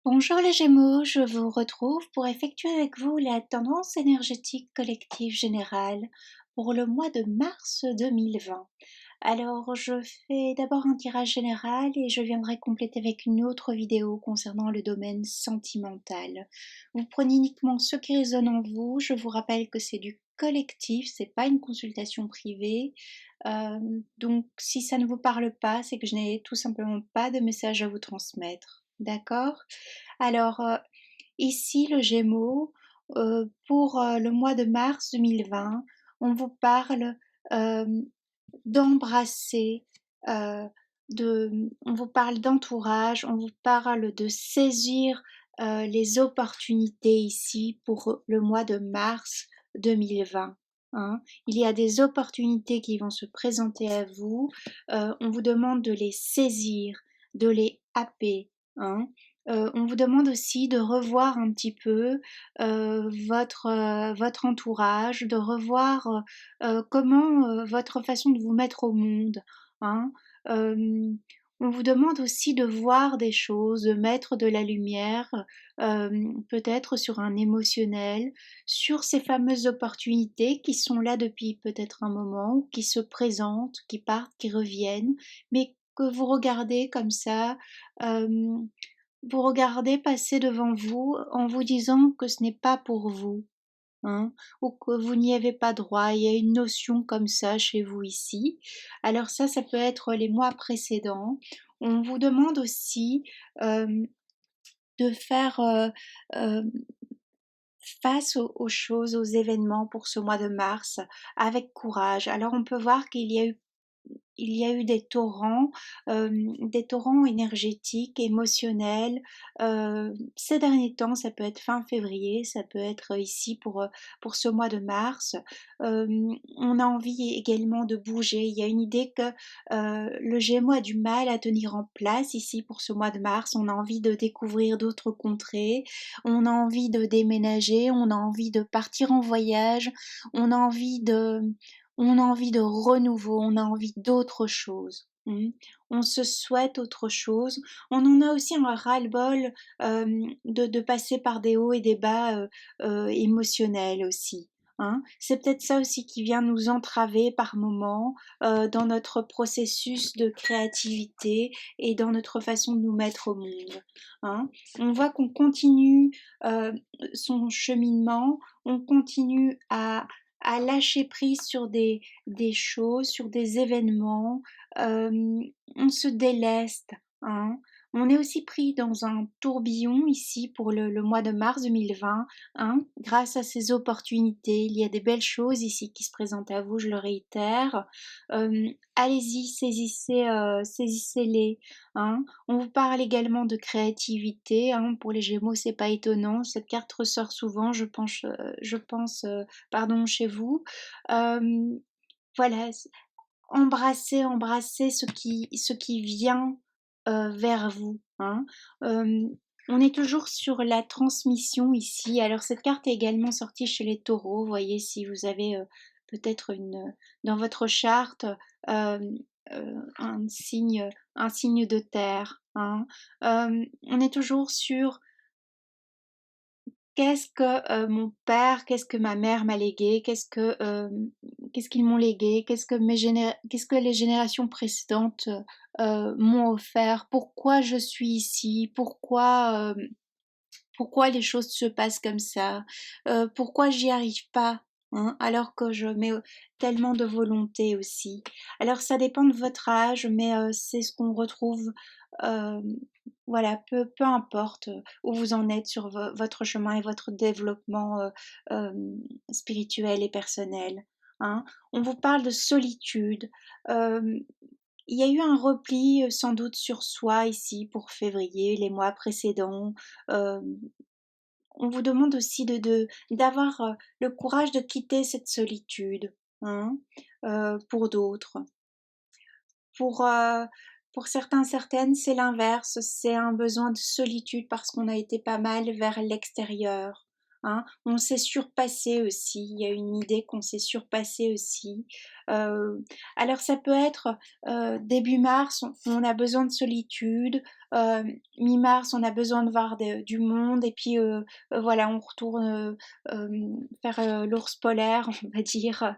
Bonjour les Gémeaux, je vous retrouve pour effectuer avec vous la tendance énergétique collective générale pour le mois de mars 2020. Alors, je fais d'abord un tirage général et je viendrai compléter avec une autre vidéo concernant le domaine sentimental. Vous prenez uniquement ce qui résonne en vous. Je vous rappelle que c'est du collectif, c'est pas une consultation privée. Donc, si ça ne vous parle pas, c'est que je n'ai tout simplement pas de message à vous transmettre. D'accord? Alors, ici le Gémeaux, pour, le mois de mars 2020, on vous parle, hem, d'embrasser, heu, on vous parle d'entourage, on vous parle de saisir, les opportunités ici pour le mois de mars 2020, hein. Il y a des opportunités qui vont se présenter à vous, on vous demande de les saisir, de les happer, hein. On vous demande aussi de revoir un petit peu, votre entourage, de revoir, comment, votre façon de vous mettre au monde, hein. Hem, on vous demande aussi de voir des choses, de mettre de la lumière, peut-être sur un émotionnel, sur ces fameuses opportunités qui sont là depuis peut-être un moment, qui se présentent, qui partent, qui reviennent, mais que vous regardez comme ça, hem vous regardez passer devant vous en vous disant que ce n'est pas pour vous, hein, ou que vous n'y avez pas droit. Il y a une notion comme ça chez vous ici. Alors ça peut être les mois précédents. On vous demande aussi, hem, de faire, hem, face aux choses, aux événements pour ce mois de mars avec courage. Alors on peut voir qu'il y a eu des torrents énergétiques, émotionnels. Ces derniers temps, ça peut être fin février, ça peut être ici pour ce mois de mars. On a envie également de bouger. Il y a une idée que le Gémeaux a du mal à tenir en place ici pour ce mois de mars. On a envie de découvrir d'autres contrées, on a envie de déménager, on a envie de partir en voyage, on a envie de on a envie de renouveau, on a envie d'autre chose. On se souhaite autre chose. On en a aussi un ras-le-bol de passer par des hauts et des bas émotionnels aussi, hein. C'est peut-être ça aussi qui vient nous entraver par moments dans notre processus de créativité et dans notre façon de nous mettre au monde, hein. On voit qu'on continue son cheminement, on continue à lâcher prise sur des choses, sur des événements, on se déleste, hein. On est aussi pris dans un tourbillon ici pour le mois de mars 2020, hein. Grâce à ces opportunités, il y a des belles choses ici qui se présentent à vous, je le réitère. Allez-y, saisissez-les, hein. On vous parle également de créativité, hein. Pour les Gémeaux, c'est pas étonnant. Cette carte ressort souvent, je pense, chez vous. Euh, voilà, embrasser ce qui vient vers vous, hein. Euh, on est toujours sur la transmission ici. Alors cette carte est également sortie chez les taureaux. Vous voyez, si vous avez peut-être dans votre charte euh, un signe de terre, hein. On est toujours sur qu'est-ce que mon père, qu'est-ce que ma mère m'a légué, qu'est-ce qu'ils m'ont légué, qu'est-ce que les générations précédentes m'ont offert, pourquoi je suis ici, pourquoi les choses se passent comme ça, pourquoi j'y arrive pas, hein, alors que je mets tellement de volonté aussi. Alors ça dépend de votre âge, mais c'est ce qu'on retrouve, euh, voilà, peu importe où vous en êtes sur votre chemin et votre développement euh, spirituel et personnel, hein. On vous parle de solitude. euh, il y a eu un repli sans doute sur soi ici pour février, les mois précédents. Euh, on vous demande aussi d'avoir le courage de quitter cette solitude, hein, pour d'autres. Pour, euh, pour certains, certaines, c'est l'inverse, c'est un besoin de solitude parce qu'on a été pas mal vers l'extérieur, hein. On s'est surpassé aussi, il y a une idée qu'on s'est surpassé aussi. Heu, alors ça peut être, début mars, on a besoin de solitude, mi-mars, on a besoin de voir du monde et puis, voilà, on retourne, faire, l'ours polaire, on va dire,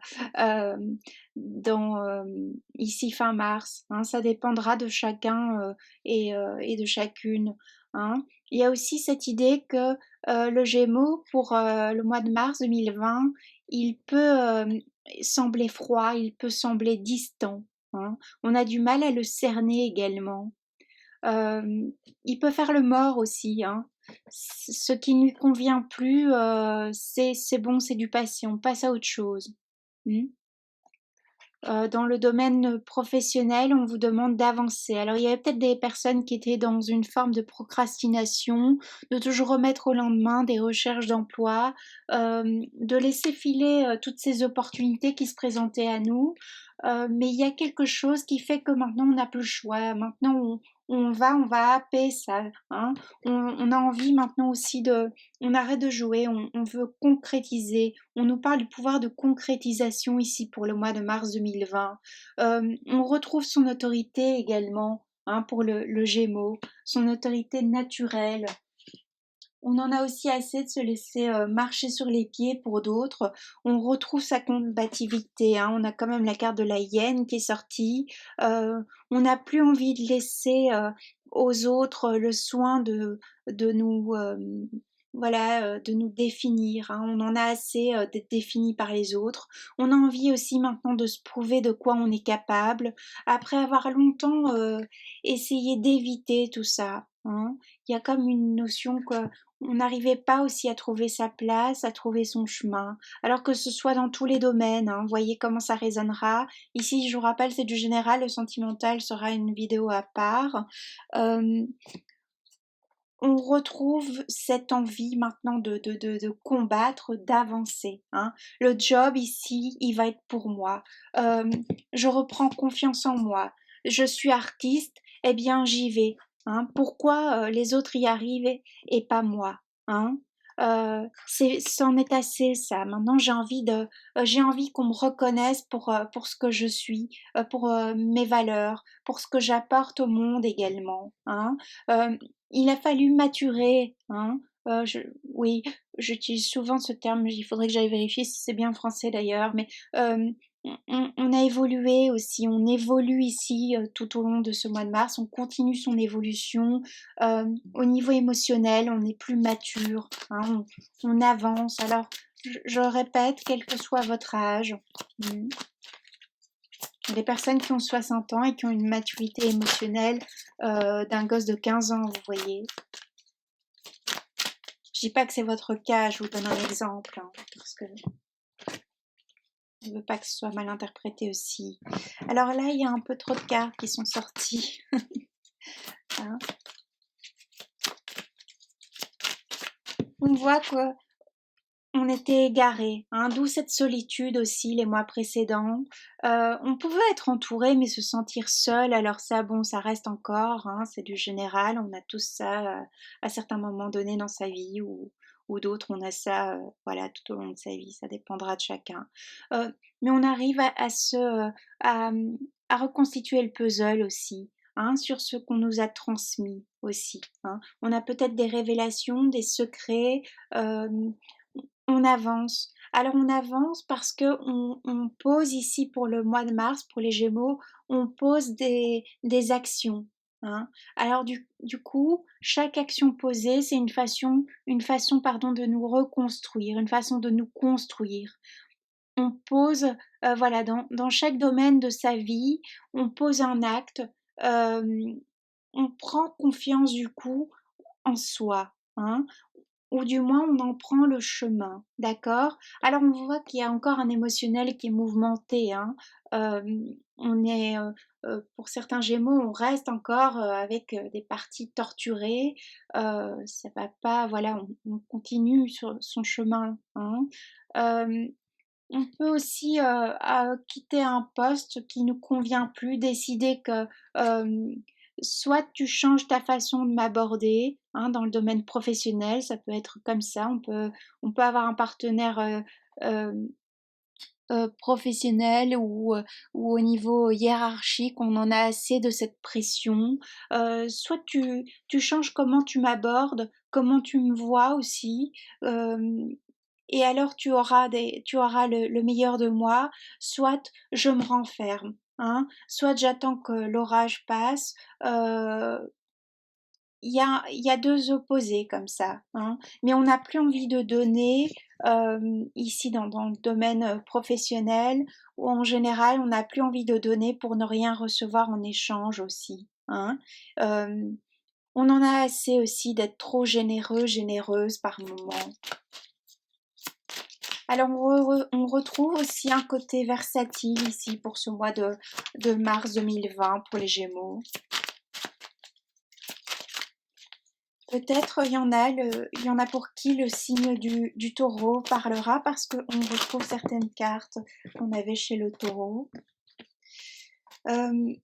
ici fin mars, hein. Ça dépendra de chacun, et de chacune, hein. Il y a aussi cette idée que, le Gémeaux pour, le mois de mars 2020, il peut, sembler froid, il peut sembler distant, hein. On a du mal à le cerner également. Il peut faire le mort aussi, hein. Ce qui ne lui convient plus, c'est bon, c'est du passé, on passe à autre chose. Mmh. Dans le domaine professionnel, on vous demande d'avancer. Alors il y avait peut-être des personnes qui étaient dans une forme de procrastination, de toujours remettre au lendemain des recherches d'emploi, de laisser filer, toutes ces opportunités qui se présentaient à nous. Mais il y a quelque chose qui fait que maintenant on n'a plus le choix. Maintenant on va happer ça, hein. On a envie maintenant aussi on arrête de jouer, on veut concrétiser. On nous parle du pouvoir de concrétisation ici pour le mois de mars 2020. On retrouve son autorité également, hein, pour le Gémeaux, son autorité naturelle. On en a aussi assez de se laisser marcher sur les pieds pour d'autres. On retrouve sa combativité, hein. On a quand même la carte de la hyène qui est sortie. On n'a plus envie de laisser aux autres le soin de nous, voilà, de nous définir, hein. On en a assez d'être défini par les autres. On a envie aussi maintenant de se prouver de quoi on est capable, après avoir longtemps essayé d'éviter tout ça, hein. Il y a comme une notion que on n'arrivait pas aussi à trouver sa place, à trouver son chemin, alors que ce soit dans tous les domaines, hein. Vous voyez comment ça résonnera. Ici, je vous rappelle, c'est du général, le sentimental sera une vidéo à part. Hem, on retrouve cette envie maintenant de combattre, d'avancer, hein. Le job ici, il va être pour moi. Hem, je reprends confiance en moi. Je suis artiste, eh bien j'y vais, hein. Pourquoi, les autres y arrivent et pas moi, hein? C'en est assez ça. Maintenant j'ai envie qu'on me reconnaisse pour ce que je suis, pour, mes valeurs, pour ce que j'apporte au monde également, hein. Hem, il a fallu maturer, hein. Je Oui, j'utilise souvent ce terme, il faudrait que j'aille vérifier si c'est bien français d'ailleurs, mais on a évolué aussi, on évolue ici, tout au long de ce mois de mars, on continue son évolution. Au niveau émotionnel, on est plus mature, hein, on avance. Alors je répète, quel que soit votre âge, mmh, les personnes qui ont 60 ans et qui ont une maturité émotionnelle, d'un gosse de 15 ans, vous voyez? Je dis pas que c'est votre cas, je vous donne un exemple, hein, parce que je veux pas que ce soit mal interprété aussi. Alors là, il y a un peu trop de cartes qui sont sorties, hein. On voit qu'on était égarés, hein, d'où cette solitude aussi les mois précédents. On pouvait être entouré, mais se sentir seul, alors ça, bon, ça reste encore, hein, c'est du général, on a tous ça, à certains moments donnés dans sa vie ou d'autres, on a ça, voilà, tout au long de sa vie, ça dépendra de chacun. Mais on arrive à, mmh, à reconstituer le puzzle aussi, hein, sur ce qu'on nous a transmis aussi, hein. On a peut-être des révélations, des secrets, hem, on avance. Alors on avance parce que on pose ici pour le mois de mars, pour les Gémeaux, on pose des actions, hein. Alors du coup, chaque action posée, c'est une façon, pardon, de nous reconstruire, une façon de nous construire. On pose, voilà, dans chaque domaine de sa vie, on pose un acte, hem, on prend confiance du coup en soi, hein. Ou du moins on en prend le chemin, d'accord? Alors on voit qu'il y a encore un émotionnel qui est mouvementé, hein. On est, pour certains Gémeaux, on reste encore, avec, des parties torturées, ça va pas, voilà, on continue sur son chemin, hein. Hem, on peut aussi, quitter un poste qui nous convient plus, décider que, hem, soit tu changes ta façon de m'aborder, hein, dans le domaine professionnel, ça peut être comme ça. On peut avoir un partenaire, hem, professionnel ou au niveau hiérarchique, on en a assez de cette pression. Soit tu changes comment tu m'abordes, comment tu me vois aussi, hem et alors tu auras le meilleur de moi, soit je me renferme, hein, soit j'attends que l'orage passe, heu, il y a 2 opposés comme ça, hein, mais on n'a plus envie de donner, ici dans le domaine, professionnel où en général on n'a plus envie de donner pour ne rien recevoir en échange aussi, hein. Hem, on en a assez aussi d'être trop généreux, généreuse par moment. Alors on retrouve aussi un côté versatile ici pour ce mois de mars 2020 pour les Gémeaux. Peut-être il y en a pour qui le signe du taureau parlera parce qu'on retrouve certaines cartes qu'on avait chez le taureau. Euh,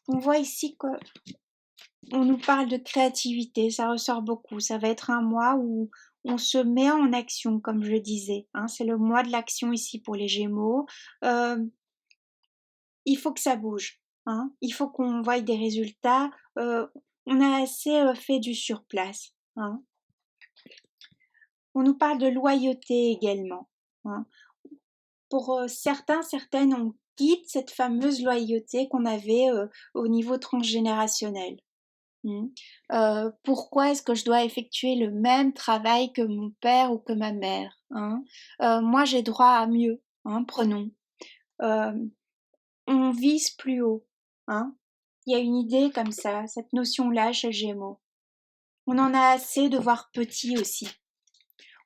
on voit ici qu'on nous parle de créativité, ça ressort beaucoup. Ça va être un mois où on se met en action, comme je disais, hein. C'est le mois de l'action ici pour les Gémeaux. Euh, il faut que ça bouge, hein. Il faut qu'on voie des résultats. On a assez fait du surplace, hein. On nous parle de loyauté également, hein. Pour certains, certaines, on quitte cette fameuse loyauté qu'on avait au niveau transgénérationnel. Mmh. Pourquoi est-ce que je dois effectuer le même travail que mon père ou que ma mère, hein? Moi j'ai droit à mieux, hein, prenons. On vise plus haut, hein. Il y a une idée comme ça, cette notion-là chez le Gémeaux. On en a assez de voir petit aussi.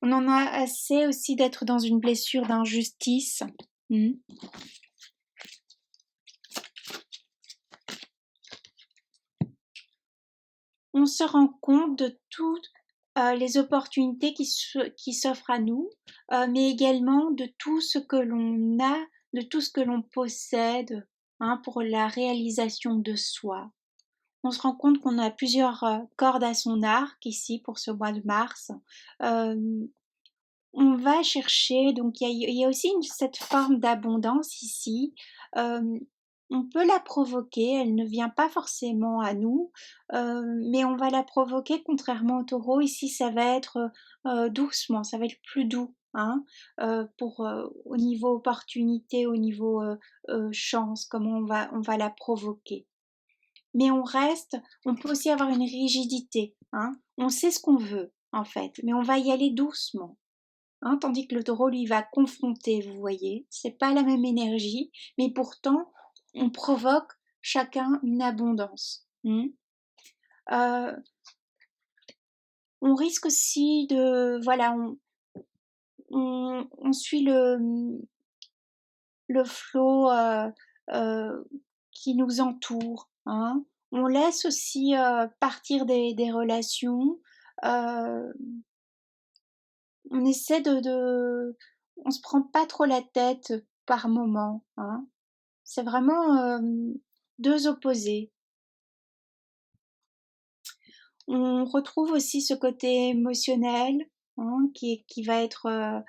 On en a assez aussi d'être dans une blessure d'injustice. Mmh. On se rend compte de toutes les opportunités qui s'offrent à nous, mais également de tout ce que l'on a, de tout ce que l'on possède, hein, pour la réalisation de soi. On se rend compte qu'on a plusieurs cordes à son arc ici pour ce mois de mars. Euh, on va chercher, donc il y a aussi cette forme d'abondance ici. Euh, on peut la provoquer, elle ne vient pas forcément à nous, mais on va la provoquer contrairement au taureau. Ici, ça va être doucement, ça va être plus doux, hein, pour au niveau opportunité, au niveau chance, comment on va la provoquer. Mais on peut aussi avoir une rigidité, hein. On sait ce qu'on veut, en fait, mais on va y aller doucement. Hein, tandis que le taureau, lui, va confronter, vous voyez. C'est pas la même énergie, mais pourtant, on provoque chacun une abondance. Euh, on risque aussi de, voilà, on suit le flot qui nous entoure, hein. On laisse aussi partir des relations. Euh, on essaie on se prend pas trop la tête par moment, hein. C'est vraiment deux opposés. On retrouve aussi ce côté émotionnel, hein, qui va être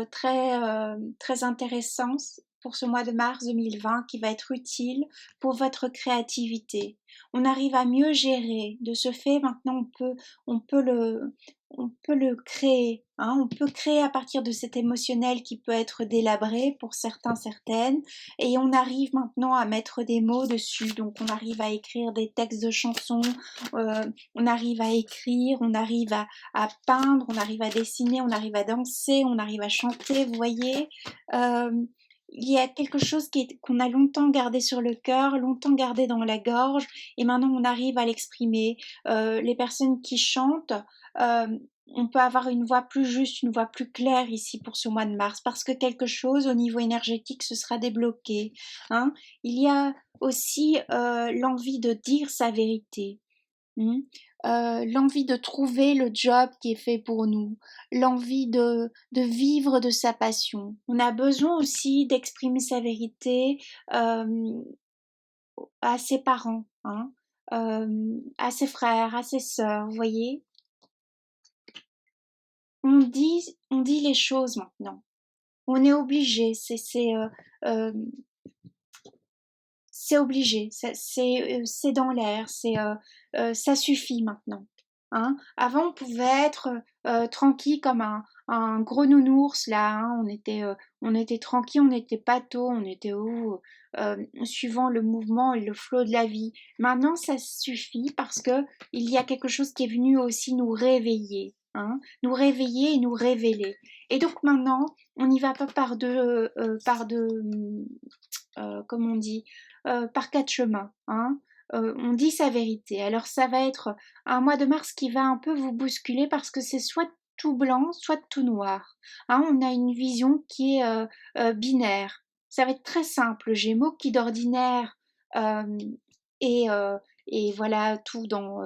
très intéressant pour ce mois de mars 2020, qui va être utile pour votre créativité. On arrive à mieux gérer. De ce fait, maintenant, on peut on peut le créer, hein. On peut créer à partir de cet émotionnel qui peut être délabré pour certains, certaines, et on arrive maintenant à mettre des mots dessus. Donc, on arrive à écrire des textes de chansons, on arrive à écrire, on arrive à peindre, on arrive à dessiner, on arrive à danser, on arrive à chanter, vous voyez. Euh, il y a quelque chose qu'on a longtemps gardé sur le cœur, longtemps gardé dans la gorge, et maintenant on arrive à l'exprimer. Les personnes qui chantent, euh, on peut avoir une voix plus juste, une voix plus claire ici pour ce mois de mars, parce que quelque chose au niveau énergétique se sera débloqué, hein. Il y a aussi l'envie de dire sa vérité. Mmh. L'envie de trouver le job qui est fait pour nous, l'envie de vivre de sa passion. On a besoin aussi d'exprimer sa vérité à ses parents, hein, à ses frères, à ses sœurs, vous voyez. On dit les choses maintenant. On est obligé, c'est obligé, c'est dans l'air, ça suffit maintenant. Hein. Avant, on pouvait être tranquille comme un gros nounours là. Hein. On était tranquille, on était pâteau, on était suivant le mouvement et le flot de la vie. Maintenant, ça suffit parce que il y a quelque chose qui est venu aussi nous réveiller. Hein, nous réveiller et nous révéler. Et donc maintenant, on n'y va pas comme on dit, par quatre chemins. Hein. On dit sa vérité. Alors ça va être un mois de mars qui va un peu vous bousculer parce que c'est soit tout blanc, soit tout noir. Hein, on a une vision qui est binaire. Ça va être très simple, Gémeaux qui d'ordinaire euh, et, euh, et voilà tout dans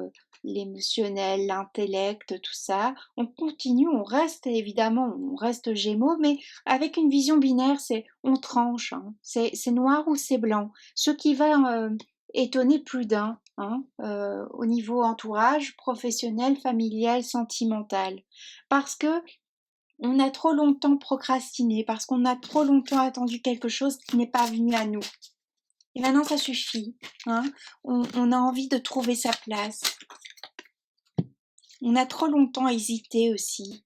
l'émotionnel, l'intellect, tout ça. On continue, on reste évidemment, on reste Gémeaux, mais avec une vision binaire, c'est on tranche, hein. C'est noir ou c'est blanc. Ce qui va étonner plus d'un, hein, au niveau entourage, professionnel, familial, sentimental, parce que on a trop longtemps procrastiné, parce qu'on a trop longtemps attendu quelque chose qui n'est pas venu à nous. Et maintenant, ça suffit. Hein. On a envie de trouver sa place. On a trop longtemps hésité aussi.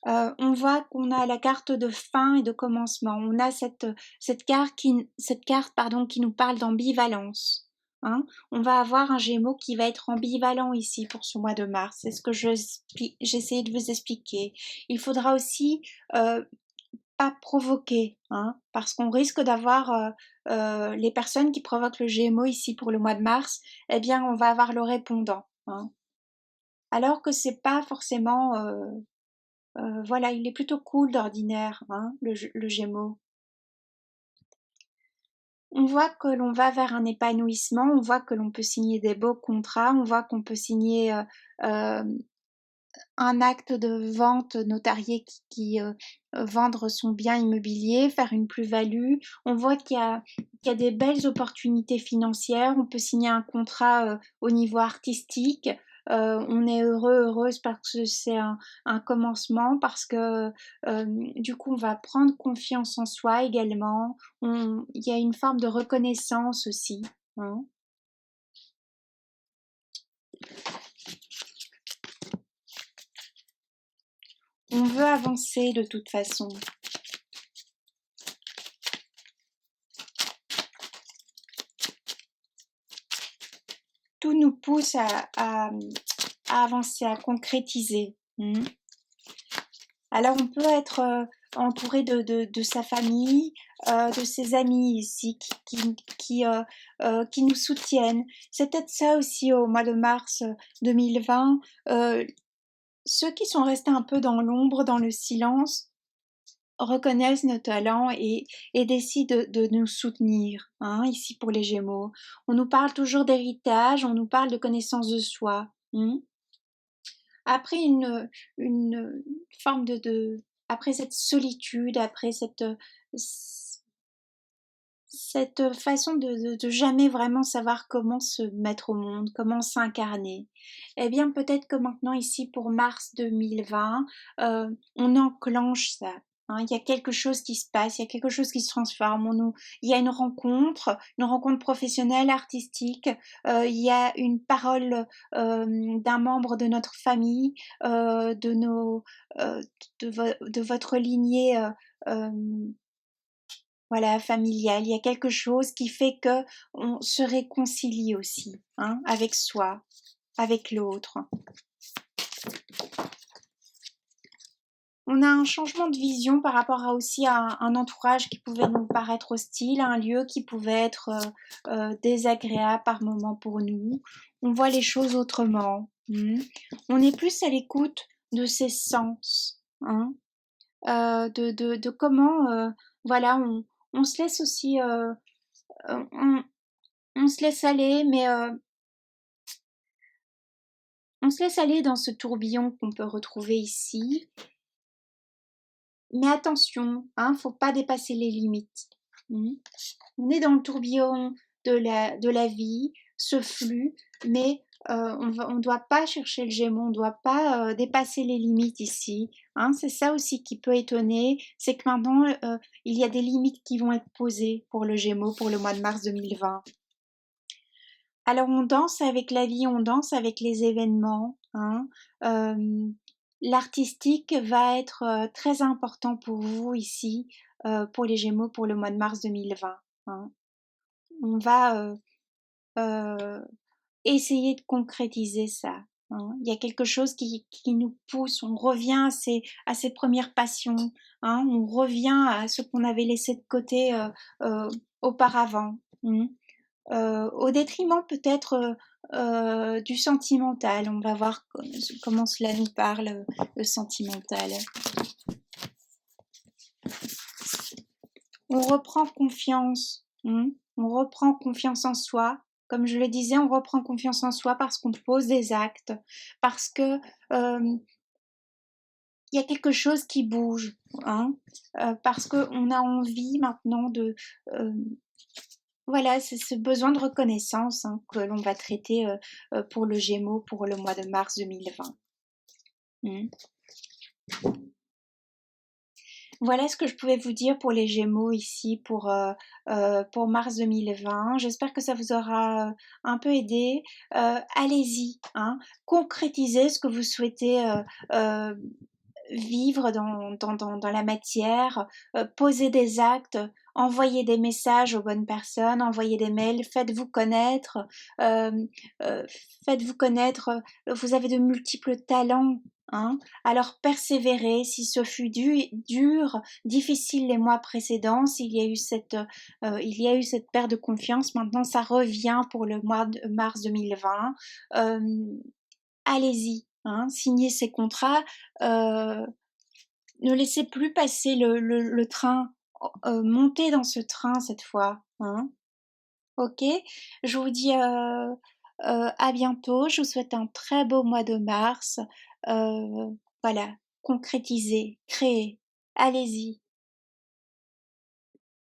On voit qu'on a la carte de fin et de commencement. On a cette carte qui nous parle d'ambivalence. Hein. On va avoir un Gémeaux qui va être ambivalent ici pour ce mois de mars. C'est ce que j'essayais de vous expliquer. Il faudra aussi pas provoquer, hein, parce qu'on risque d'avoir les personnes qui provoquent le Gémeaux ici pour le mois de mars. Eh bien, on va avoir le répondant. Hein. Alors que c'est pas forcément voilà, il est plutôt cool d'ordinaire, hein, le Gémeaux. On voit que l'on va vers un épanouissement, on voit que l'on peut signer des beaux contrats, on voit qu'on peut signer euh, un acte de vente notarié qui vendre son bien immobilier, faire une plus-value. On voit qu'il y a des belles opportunités financières. On peut signer un contrat au niveau artistique. On est heureuse parce que c'est un commencement, parce que du coup on va prendre confiance en soi également. Il y a une forme de reconnaissance aussi. Hein. On veut avancer de toute façon. Tout nous pousse à avancer, à concrétiser. Alors on peut être entouré de sa famille, de ses amis ici qui nous soutiennent. C'est peut-être ça aussi au mois de mars 2020. Ceux qui sont restés un peu dans l'ombre, dans le silence, reconnaissent nos talents et décident de nous soutenir, hein, ici pour les Gémeaux. On nous parle toujours d'héritage, on nous parle de connaissance de soi. Après une forme après cette solitude, après cette façon de jamais vraiment savoir comment se mettre au monde, comment s'incarner. Eh bien, peut-être que maintenant, ici, pour mars 2020, on enclenche ça. Hein. Il y a quelque chose qui se passe, il y a quelque chose qui se transforme. Il y a une rencontre professionnelle, artistique. Il y a une parole d'un membre de notre famille, de de votre lignée. Euh, voilà, familial. Il y a quelque chose qui fait que on se réconcilie aussi, hein, avec soi, avec l'autre. On a un changement de vision par rapport à aussi à un entourage qui pouvait nous paraître hostile, un lieu qui pouvait être désagréable par moments pour nous. On voit les choses autrement. On est plus à l'écoute de ses sens, hein, de comment, voilà, on se laisse aussi, on se laisse aller, mais on se laisse aller dans ce tourbillon qu'on peut retrouver ici. Mais attention, hein, faut pas dépasser les limites. On est dans le tourbillon de la vie, ce flux, mais on doit pas chercher le Gémeaux, on doit pas, dépasser les limites ici, hein. C'est ça aussi qui peut étonner, c'est que maintenant, il y a des limites qui vont être posées pour le Gémeaux pour le mois de mars 2020. Alors on danse avec la vie, on danse avec les événements, hein. L'artistique va être, très important pour vous ici, pour les Gémeaux pour le mois de mars 2020, hein. On va, heu essayer de concrétiser ça, hein. Il y a quelque chose qui nous pousse, on revient à ses premières passions, hein, on revient à ce qu'on avait laissé de côté, auparavant, mmh. Au détriment peut-être, du sentimental. On va voir comment cela nous parle, le sentimental. On reprend confiance, on reprend confiance en soi. Comme je le disais, on reprend confiance en soi parce qu'on pose des actes, parce que il y a quelque chose qui bouge, hein, parce qu'on a envie maintenant de, euh, voilà, c'est ce besoin de reconnaissance, hein, que l'on va traiter pour le Gémeaux pour le mois de mars 2020. Voilà ce que je pouvais vous dire pour les Gémeaux ici pour mars 2020. J'espère que ça vous aura un peu aidé. Allez-y, hein, concrétisez ce que vous souhaitez vivre dans la matière, posez des actes, envoyez des messages aux bonnes personnes, envoyez des mails, euh, faites-vous connaître, vous avez de multiples talents. Hein. Alors persévérez, si ce fut dur, difficile les mois précédents, il y a eu cette perte de confiance, maintenant ça revient pour le mois de mars 2020. Euh, Allez-y, hein, signez ces contrats, ne laissez plus passer le train, montez dans ce train cette fois, hein. Ok, je vous dis à bientôt, je vous souhaite un très beau mois de mars. Voilà, concrétisez, créez, allez-y.